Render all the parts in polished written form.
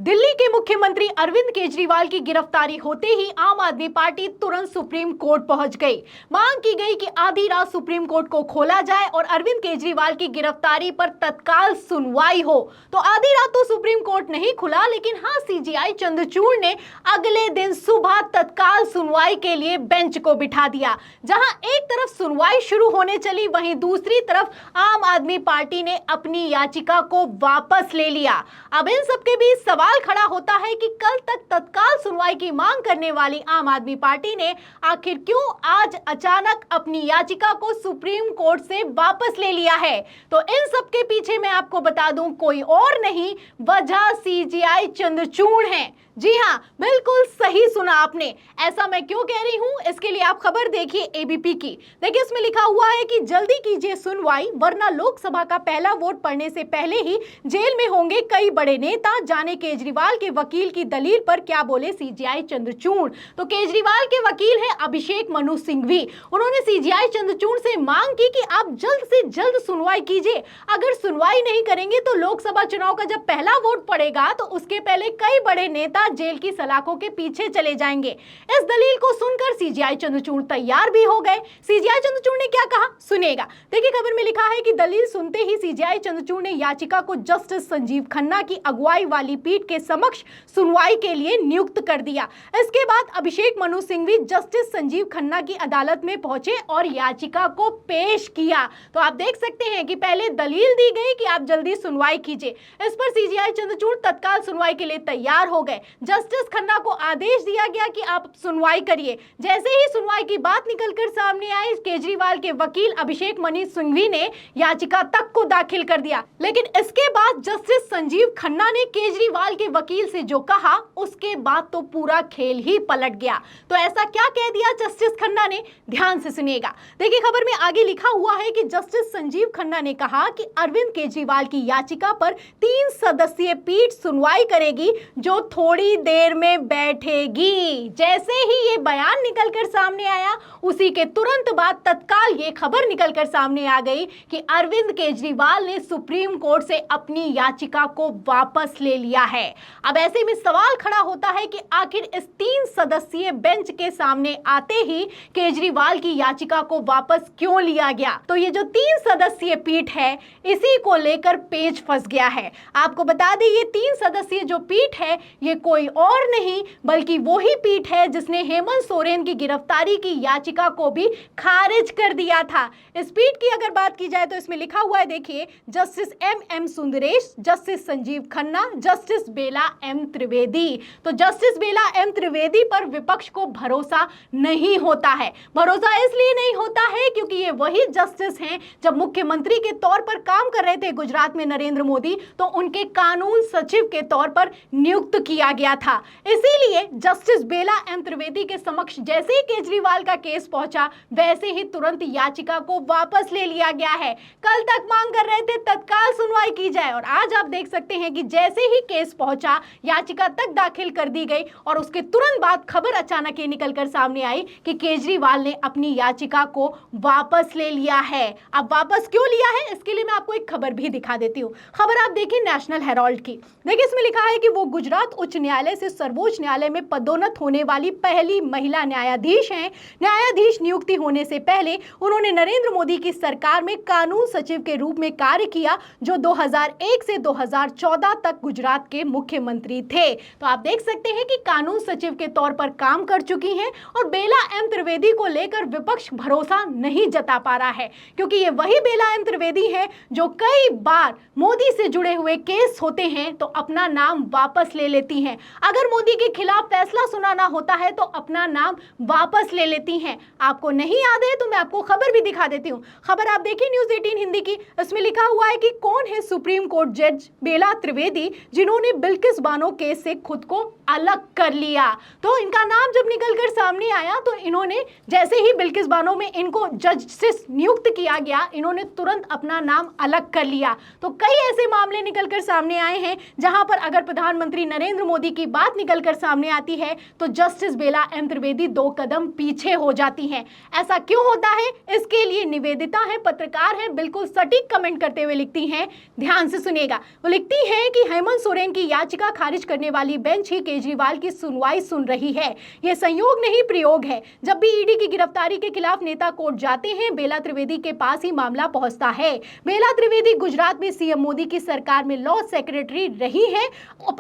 दिल्ली के मुख्यमंत्री अरविंद केजरीवाल की गिरफ्तारी होते ही आम आदमी पार्टी तुरंत सुप्रीम कोर्ट पहुंच गई। मांग की गई कि आधी रात सुप्रीम कोर्ट को खोला जाए और अरविंद केजरीवाल की गिरफ्तारी पर तत्काल सुनवाई हो। तो आधी रात तो सुप्रीम कोर्ट नहीं खुला, लेकिन हाँ, सीजेआई चंद्रचूड़ ने अगले दिन सुबह तत्काल सुनवाई के लिए बेंच को बिठा दिया। जहां एक तरफ सुनवाई शुरू होने चली, वहीं दूसरी तरफ आम आदमी पार्टी ने अपनी याचिका को वापस ले लिया। अब इन सबके बीच सवाल खड़ा होता है कि कल तक तत्काल सुनवाई की मांग करने वाली आम आदमी पार्टी ने आखिर क्यों आज अचानक अपनी याचिका को सुप्रीम कोर्ट से वापस ले लिया है। तो इन सब के पीछे मैं आपको बता दूं, कोई और नहीं, वजह सीजेआई चंद्रचूड़ है। जी हां, बिल्कुल सही सुना आपने। ऐसा मैं क्यों कह रही हूं, इसके लिए आप खबर देखिए एबीपी की। देखिए, इसमें लिखा हुआ है कि जल्दी कीजिए सुनवाई, वरना लोकसभा का पहला वोट पड़ने से पहले ही जेल में होंगे कई बड़े नेता। जाने केजरीवाल के वकील की दलील पर क्या बोले सीजेआई चंद्रचूड़। तो केजरीवाल के वकील है अभिषेक मनु सिंघवी। उन्होंने सीजेआई चंद्रचूड़ से मांग की कि आप जल्द से जल्द सुनवाई कीजिए। अगर सुनवाई नहीं करेंगे तो लोकसभा चुनाव का जब पहला वोट पड़ेगा तो उसके पहले कई बड़े नेता जेल की सलाखों के पीछे चले जाएंगे। इस दलील को सुनकर सीजेआई चंद्रचूड़ तैयार भी हो गए। सीजेआई चंद्रचूड़ ने क्या कहा, सुनिएगा। देखिए, खबर में लिखा है कि दलील सुनते ही सीजेआई चंद्रचूड़ ने याचिका को जस्टिस संजीव खन्ना की अगुवाई वाली पीठ के समक्ष सुनवाई के लिए नियुक्त कर दिया। इसके बाद अभिषेक मनु सिंघवी जस्टिस संजीव खन्ना की अदालत में पहुंचे और याचिका को पेश किया। तो आप देख सकते हैं कि पहले दलील दी गई कि आप जल्दी सुनवाई कीजिए। इस पर सीजेआई चंद्रचूड़ तत्काल सुनवाई के लिए तैयार हो गए। जस्टिस खन्ना को आदेश दिया गया कि आप सुनवाई करिए। जैसे ही सुनवाई की बात निकलकर सामने आई, केजरीवाल के वकील अभिषेक मनु सिंघवी ने याचिका तक को दाखिल कर दिया। लेकिन इसके बाद जस्टिस संजीव खन्ना ने केजरीवाल के वकील से जो कहा, उसके बाद तो पूरा खेल ही पलट गया। तो ऐसा क्या कह दिया जस्टिस खन्ना ने, ध्यान से सुनिएगा। देखिए, खबर में आगे लिखा हुआ है कि जस्टिस संजीव खन्ना ने कहा कि अरविंद केजरीवाल की याचिका पर 3 सदस्यीय पीठ सुनवाई करेगी, जो थोड़ी देर में बैठेगी। जैसे ही ये बयान निकलकर सामने आया, उसी के तुरंत बाद तत्काल ये खबर निकलकर सामने आ गई कि अरविंद केजरीवाल ने सुप्रीम कोर्ट से अपनी याचिका को वापस ले लिया है। अब ऐसे में सवाल खड़ा होता है कि आखिर इस 3 सदस्यीय बेंच के सामने आते ही केजरीवाल की याचिका को वापस क्यों लिया गया। तो ये जो 3 सदस्यीय पीठ है, इसी को लेकर पेच फंस गया है। आपको बता दें, ये 3 सदस्यीय जो पीठ है, ये कोई और नहीं बल्कि वही पीठ है जिसने हेमंत सोरेन की गिरफ्तारी की याचिका को भी खारिज कर दिया था। इस पीठ की अगर बात की जाए तो इसमें लिखा हुआ है, देखिए, justice M Sundaresh, justice Sanjiv Khanna, justice Bela M Trivedi. तो जस्टिस बेला एम त्रिवेदी पर विपक्ष को भरोसा नहीं होता है। भरोसा इसलिए नहीं होता है क्योंकि ये वही जस्टिस हैं जब मुख्यमंत्री के तौर पर काम कर रहे थे गुजरात में नरेंद्र मोदी, तो उनके कानून सचिव के तौर पर नियुक्त किया गया था। इसीलिए जस्टिस बेला एम त्रिवेदी के समक्ष जैसे ही केजरीवाल का केस पहुंचा, वैसे ही तुरंत याचिका को वापस ले लिया गया है। कल तक मांग कर रहे थे तत्काल सुनवाई की जाए, और आज आप देख सकते हैं कि जैसे ही केस पहुंचा, याचिका तक दाखिल कर दी गई और उसके तुरंत बाद खबर अचानक ये निकलकर सामने आई कि केजरीवाल ने अपनी याचिका को वापस ले लिया है। अब वापस क्यों लिया है, इसके लिए मैं आपको एक खबर भी दिखा देती हूँ। खबर आप देखिए नेशनल हेराल्ड की। देखिए, इसमें लिखा है कि वो गुजरात उच्च न्यायालय से सर्वोच्च न्यायालय में पदोन्नत होने वाली पहली महिला न्यायाधीश हैं। न्यायाधीश नियुक्ति होने से पहले उन्होंने नरेंद्र मोदी की सरकार में कानून सचिव के रूप में कार्य किया, जो 2001 से 2014 तक गुजरात के मुख्यमंत्री थे। तो आप देख सकते हैं कि कानून सचिव के तौर पर काम कर चुकी हैं, और बेला एम त्रिवेदी को लेकर विपक्ष भरोसा नहीं जता पा रहा है, क्योंकि ये वही बेला एम त्रिवेदी है जो कई बार मोदी से जुड़े हुए केस होते हैं तो अपना नाम वापस ले लेती हैं। अगर मोदी के खिलाफ फैसला सुनाना होता है तो अपना नाम वापस ले लेती हैं। आपको नहीं याद है तो मैं आपको खबर भी दिखा देती हूँ। खबर आप देखिए न्यूज़ 18 हिंदी की। इसमें लिखा हुआ है कि कौन है सुप्रीम कोर्ट जज बेला त्रिवेदी जिन्होंने बिल्किस बानो केस से खुद को अलग कर लिया। तो इनका नाम जब निकलकर सामने आया तो इन्होंने, जैसे ही बिल्किस बानो में इनको जज से नियुक्त किया गया, इन्होंने तुरंत अपना नाम अलग कर लिया। तो कई ऐसे मामले निकलकर सामने आए हैं, जहां पर अगर प्रधानमंत्री नरेंद्र मोदी की बात निकलकर सामने आती है तो जस्टिस बेला एम त्रिवेदी 2 कदम पीछे हो जाती हैं। ऐसा क्यों होता है? इसके लिए निवेदिता है, पत्रकार है, बिल्कुल सटीक कमेंट करते हुए लिखती हैं, ध्यान से सुनिएगा। वो लिखती हैं कि हेमंत सोरेन की याचिका खारिज करने वाली बेंच ही केजरीवाल की सुनवाई सुन रही है। यह संयोग नहीं, प्रयोग है। जब भी ईडी की गिरफ्तारी के खिलाफ नेता कोर्ट जाते हैं, बेला त्रिवेदी के पास ही मामला पहुंचता है। बेला त्रिवेदी गुजरात में सीएम मोदी की सरकार में लॉ सेक्रेटरी रही हैं।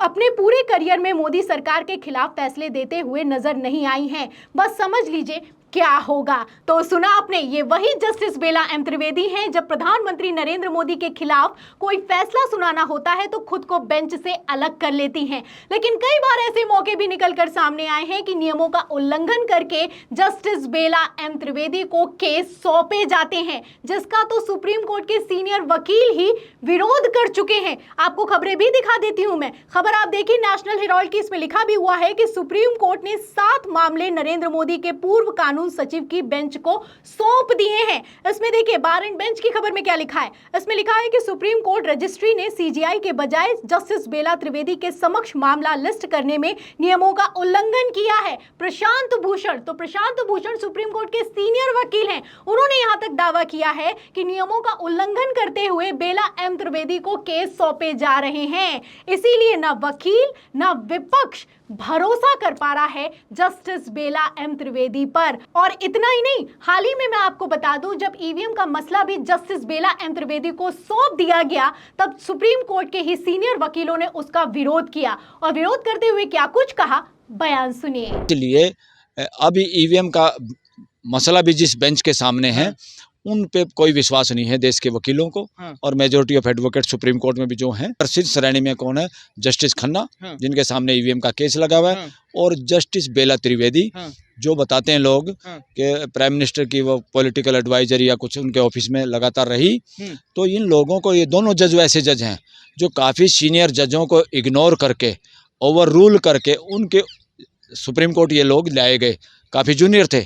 अपने पूरे करियर में मोदी सरकार के खिलाफ फैसले देते हुए नजर नहीं आई हैं। बस समझ लीजिए क्या होगा। तो सुना आपने, ये वही जस्टिस बेला एम त्रिवेदी हैं। जब प्रधानमंत्री नरेंद्र मोदी के खिलाफ कोई फैसला सुनाना होता है तो खुद को बेंच से अलग कर लेती हैं। लेकिन कई बार ऐसे मौके भी निकलकर सामने आए हैं कि नियमों का उल्लंघन करके जस्टिस बेला एम त्रिवेदी को केस सौंपे जाते हैं, जिसका तो सुप्रीम कोर्ट के सीनियर वकील ही विरोध कर चुके हैं। आपको खबरें भी दिखा देती हूं मैं। खबर आप देखिए, नेशनल हेराल्ड की, इसमें लिखा भी हुआ है कि सुप्रीम कोर्ट ने 7 मामले नरेंद्र मोदी के पूर्व कानून सचिव की बेंच को सौंप दिए हैं। इसमें देखिए बार एंड बेंच की खबर में क्या लिखा है। इसमें लिखा है कि सुप्रीम कोर्ट रजिस्ट्री ने सीजीआई के बजाय जस्टिस बेला त्रिवेदी के समक्ष मामला लिस्ट करने में नियमों का उल्लंघन किया है। प्रशांत भूषण, तो प्रशांत भूषण सुप्रीम कोर्ट के सीनियर वकील हैं। उन्होंने यहां तक दावा किया है कि नियमों का उल्लंघन करते हुए बेला एम त्रिवेदी को केस सौंपे जा रहे हैं। इसीलिए ना वकील ना विपक्ष भरोसा कर पा रहा है जस्टिस बेला एम त्रिवेदी पर। और इतना ही नहीं, हाल ही में मैं आपको बता दूं, जब ईवीएम का मसला भी जस्टिस बेला एम त्रिवेदी को सौंप दिया गया, तब सुप्रीम कोर्ट के ही सीनियर वकीलों ने उसका विरोध किया। और विरोध करते हुए क्या कुछ कहा, बयान सुनिए। इसलिए अभी ईवीएम का मसला भी जिस बेंच के सामने है, उन पे कोई विश्वास नहीं है देश के वकीलों को। और majority of advocate supreme court में भी जो हैं, प्रसिद्ध श्रेणी में कौन है? जस्टिस खन्ना, जिनके सामने ईवीएम का केस लगा हुआ है, और जस्टिस बेला त्रिवेदी, जो बताते हैं लोग कि प्राइम मिनिस्टर की वो पॉलिटिकल एडवाइजर या कुछ उनके ऑफिस में लगातार रही। तो इन लोगों को, ये दोनों जज ऐसे जज हैं जो काफ़ी सीनियर जजों को इग्नोर करके, ओवर रूल करके, उनके सुप्रीम कोर्ट ये लोग लाए गए। काफ़ी जूनियर थे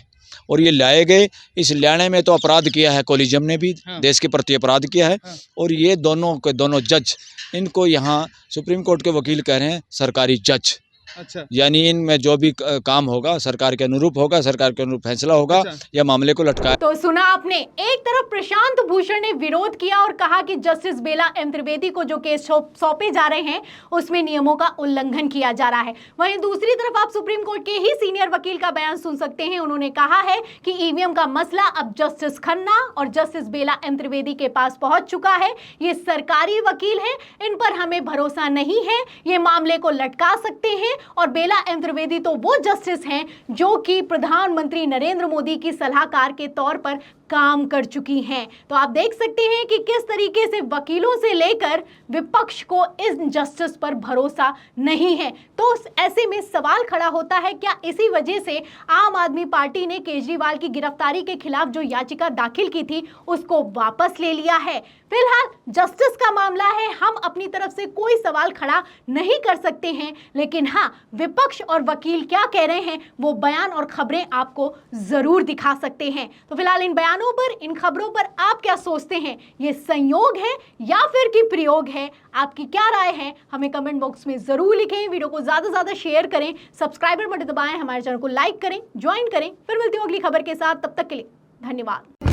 और ये लाए गए। इस लाने में तो अपराध किया है, कोलिजम ने भी देश के प्रति अपराध किया है। और ये दोनों के दोनों जज, इनको यहाँ सुप्रीम कोर्ट के वकील कह रहे हैं सरकारी जज। अच्छा। यानी इनमें जो भी काम होगा सरकार के अनुरूप होगा, सरकार के अनुरूप फैसला होगा। अच्छा। या मामले को लटकाया। तो सुना आपने, एक तरफ प्रशांत भूषण ने विरोध किया और कहा कि जस्टिस बेला एम त्रिवेदी को जो केस सौंपे जा रहे हैं उसमें नियमों का उल्लंघन किया जा रहा है। वहीं दूसरी तरफ आप सुप्रीम कोर्ट के ही सीनियर वकील का बयान सुन सकते हैं। उन्होंने कहा है कि ईवीएम का मसला अब जस्टिस खन्ना और जस्टिस बेला एम त्रिवेदी के पास पहुंच चुका है। ये सरकारी वकील हैं, इन पर हमें भरोसा नहीं है, ये मामले को लटका सकते हैं। और बेला एम त्रिवेदी तो वो जस्टिस हैं जो कि प्रधानमंत्री नरेंद्र मोदी की सलाहकार के तौर पर काम कर चुकी हैं। तो आप देख सकते हैं कि किस तरीके से वकीलों से लेकर विपक्ष को इस जस्टिस पर भरोसा नहीं है। तो ऐसे में सवाल खड़ा होता है, क्या इसी वजह से आम आदमी पार्टी ने केजरीवाल की गिरफ्तारी के खिलाफ जो याचिका दाखिल की थी उसको वापस ले लिया है? फिलहाल जस्टिस का मामला है, हम अपनी तरफ से कोई सवाल खड़ा नहीं कर सकते हैं, लेकिन हाँ, विपक्ष और वकील क्या कह रहे हैं वो बयान और खबरें आपको जरूर दिखा सकते हैं। तो फिलहाल इन बयानों पर, इन खबरों पर आप क्या सोचते हैं? ये संयोग है या फिर कि प्रयोग है? आपकी क्या राय है? हमें कमेंट बॉक्स में जरूर लिखें। वीडियो को ज्यादा से ज्यादा शेयर करें, सब्सक्राइबर बटन दबाएं, हमारे चैनल को लाइक करें, ज्वाइन करें। फिर मिलती हूँ अगली खबर के साथ, तब तक के लिए धन्यवाद।